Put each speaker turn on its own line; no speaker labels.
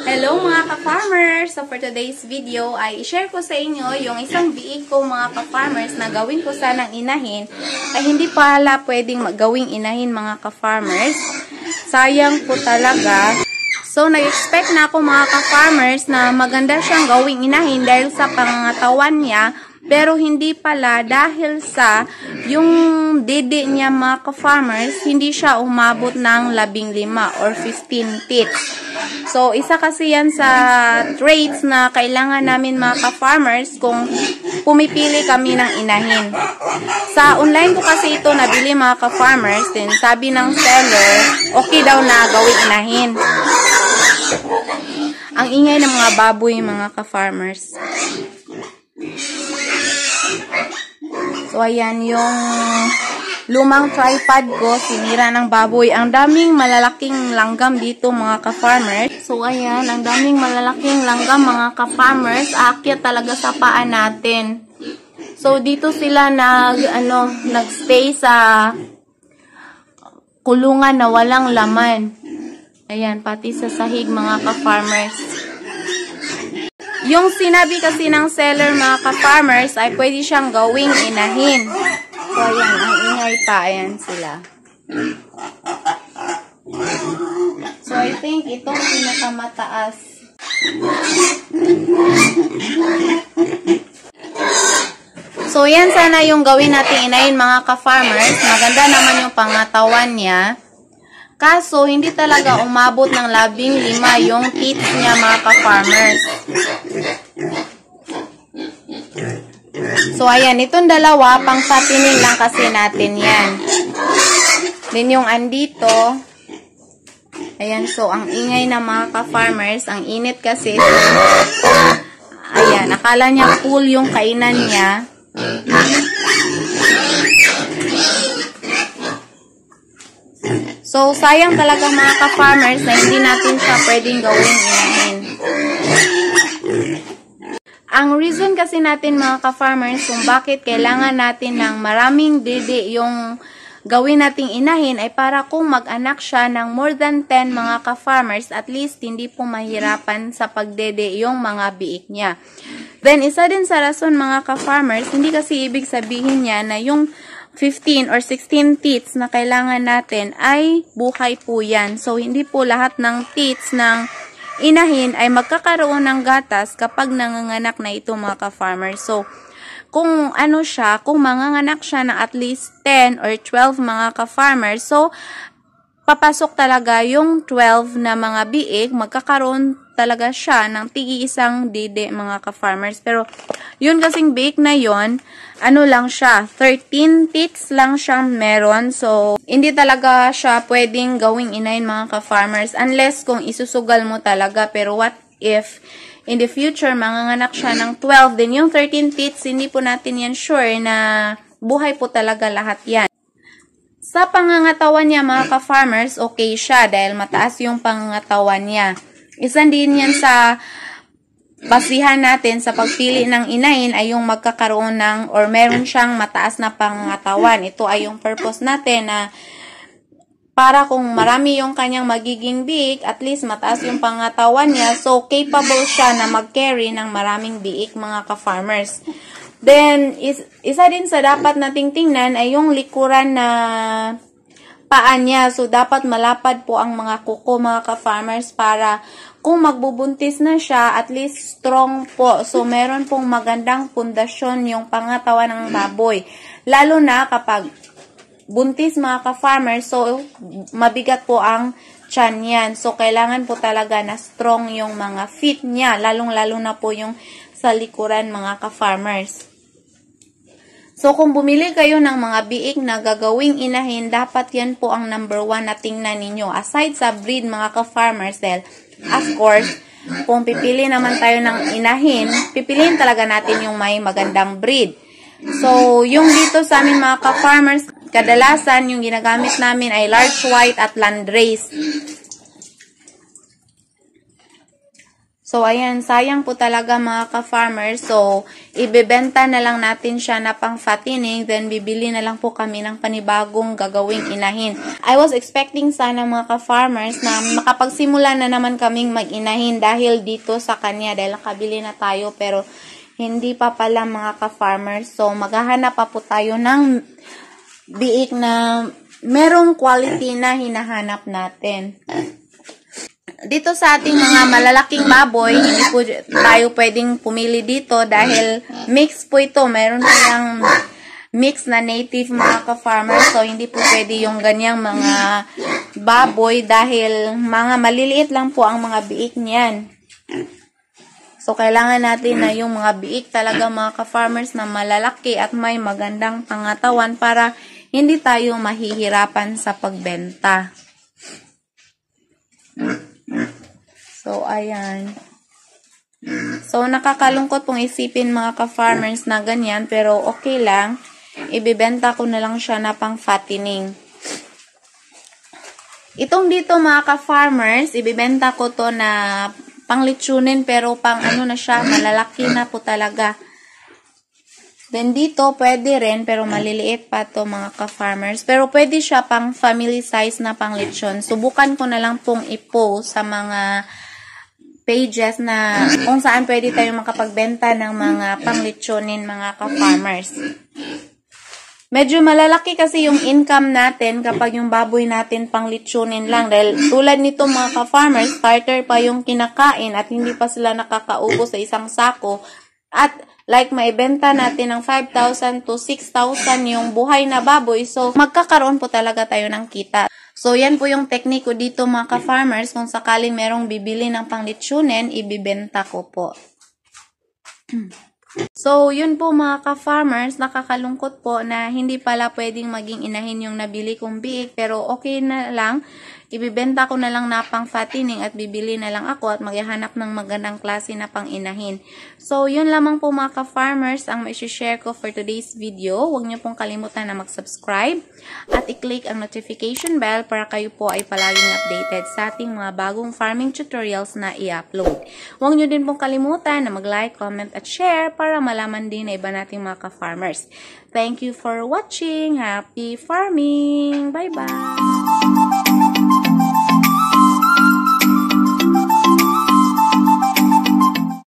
Hello mga ka-farmers! So for today's video ay i-share ko sa inyo yung isang biig ko mga ka-farmers na gawin ko sanang inahin ay hindi pala pwedeng gawing inahin mga ka-farmers. Sayang po talaga. So nag-expect na ako mga ka-farmers na maganda siyang gawing inahin dahil sa pangangatawan niya. Pero hindi pala dahil sa yung dede niya mga ka-farmers, hindi siya umabot ng 15 or 15 teats. So, isa kasi yan sa traits na kailangan namin mga ka-farmers kung pumipili kami ng inahin. Sa online ko kasi ito nabili mga ka-farmers, then sabi ng seller, okay daw na gawing inahin. Ang ingay ng mga baboy mga ka-farmers. So, ayan yung lumang tripod ko, sinira ng baboy. Ang daming malalaking langgam dito mga ka-farmers. So, ayan, ang daming malalaking langgam mga ka-farmers. Aakyat talaga sa paa natin. So, dito sila nagstay sa kulungan na walang laman. Ayan, pati sa sahig mga ka-farmers. Yung sinabi kasi ng seller mga ka-farmers ay pwede siyang gawing inahin. So, ayan, ang ingay pa. Ayan sila. So, I think itong pinakamataas. So, yan sana yung gawin natin inahin mga ka-farmers. Maganda naman yung pangatawan niya. Kaso, hindi talaga umabot ng 15 yung teats niya mga ka-farmers. So, ayan. Itong dalawa, pang fattening lang kasi natin yan. Then, yung andito, ayan. So, ang ingay na mga ka-farmers, ang init kasi. So, ayan. Akala niya full yung kainan niya. So, sayang talaga mga ka-farmers na hindi natin siya pwedeng gawing inahin. Ang reason kasi natin mga ka-farmers kung bakit kailangan natin ng maraming dede yung gawin nating inahin ay para kung mag-anak siya ng more than 10 mga ka-farmers, at least hindi po mahirapan sa pagdede yung mga biik niya. Then, isa din sa rason mga ka-farmers, hindi kasi ibig sabihin niya na yung 15 or 16 teats na kailangan natin ay buhay po yan. So, hindi po lahat ng teats ng inahin ay magkakaroon ng gatas kapag nanganganak na ito mga ka-farmers. So, kung ano siya, kung manganganak siya ng at least 10 or 12 mga ka-farmers, so, papasok talaga yung 12 na mga biik, magkakaroon talaga siya ng tigi-isang dede mga ka-farmers. Pero, yun kasing biik na yon, ano lang siya, 13 teats lang siyang meron. So, hindi talaga siya pwedeng gawing inahin mga ka-farmers unless kung isusugal mo talaga. Pero what if in the future manganganak siya ng 12, then yung 13 teats, hindi po natin yan sure na buhay po talaga lahat yan. Sa pangangatawan niya mga ka-farmers, okay siya dahil mataas yung pangangatawan niya. Isa din yan sa basihan natin sa pagpili ng inahin ay yung magkakaroon ng or meron siyang mataas na pangangatawan. Ito ay yung purpose natin na para kung marami yung kanyang magiging biik, at least mataas yung pangangatawan niya, so capable siya na mag-carry ng maraming biik mga ka-farmers. Then, isa din sa dapat nating tingnan ay yung likuran na paa niya. So, dapat malapad po ang mga kuko mga ka-farmers para kung magbubuntis na siya, at least strong po. So, meron pong magandang pundasyon yung pangatawan ng baboy. Lalo na kapag buntis mga ka-farmers, so mabigat po ang tiyan yan. So, kailangan po talaga na strong yung mga feet niya. Lalong-lalo na po yung sa likuran mga ka-farmers. So, kung bumili kayo ng mga biik na gagawing inahin, dapat yan po ang number 1 na tingnan ninyo. Aside sa breed mga ka-farmers, dahil, of course, kung pipili naman tayo ng inahin, pipiliin talaga natin yung may magandang breed. So, yung dito sa amin mga ka-farmers, kadalasan yung ginagamit namin ay large white at landrace. So, ayan, sayang po talaga mga ka-farmers. So, ibebenta na lang natin siya na pang fattening, then bibili na lang po kami ng panibagong gagawing inahin. I was expecting sana mga ka-farmers na makapagsimula na naman kaming mag-inahin dahil dito sa kanya, dahil nakabili na tayo, pero hindi pa pala mga ka-farmers. So, maghahanap pa po tayo ng biik na merong quality na hinahanap natin. Dito sa ating mga malalaking baboy, hindi po tayo pwedeng pumili dito dahil mix po ito. Meron tayong mix na native mga ka-farmers. So, hindi po pwede yung ganyang mga baboy dahil mga maliliit lang po ang mga biik niyan. So, kailangan natin na yung mga biik talaga mga ka-farmers na malalaki at may magandang pangatawan para hindi tayo mahihirapan sa pagbenta. So, ayan. So, nakakalungkot pong isipin mga ka-farmers na ganyan, pero okay lang. Ibibenta ko na lang siya na pang fattening. Itong dito mga ka-farmers, ibibenta ko to na pang litsunin, pero pang ano na siya, malalaki na po talaga. Then dito, pwede rin, pero maliliit pa to mga ka-farmers. Pero pwede siya pang family size na pang lechon. Subukan ko na lang pong i-post sa mga pages na kung saan pwede tayo makapagbenta ng mga pang-lechonin mga ka-farmers. Medyo malalaki kasi yung income natin kapag yung baboy natin pang-lechonin lang. Dahil tulad nito mga ka-farmers, starter pa yung kinakain at hindi pa sila nakakaubos sa isang sako. At like maibenta natin ng 5,000 to 6,000 yung buhay na baboy. So, magkakaroon po talaga tayo ng kita. So, yan po yung tekniko dito mga ka-farmers. Kung sakaling merong bibili ng pang-lechonin, ibibenta ko po. So, yun po mga ka-farmers. Nakakalungkot po na hindi pala pwedeng maging inahin yung nabili kong biik. Pero okay na lang. Ibibenta ko na lang na pang fattening at bibili na lang ako at maghahanap ng magandang klase na pang inahin. So, yun lamang po mga ka-farmers ang mai-share ko for today's video. Huwag niyo pong kalimutan na mag-subscribe at i-click ang notification bell para kayo po ay palaging updated sa ating mga bagong farming tutorials na i-upload. Huwag niyo din pong kalimutan na mag-like, comment at share para malaman din na iba nating mga ka-farmers. Thank you for watching. Happy farming! Bye-bye!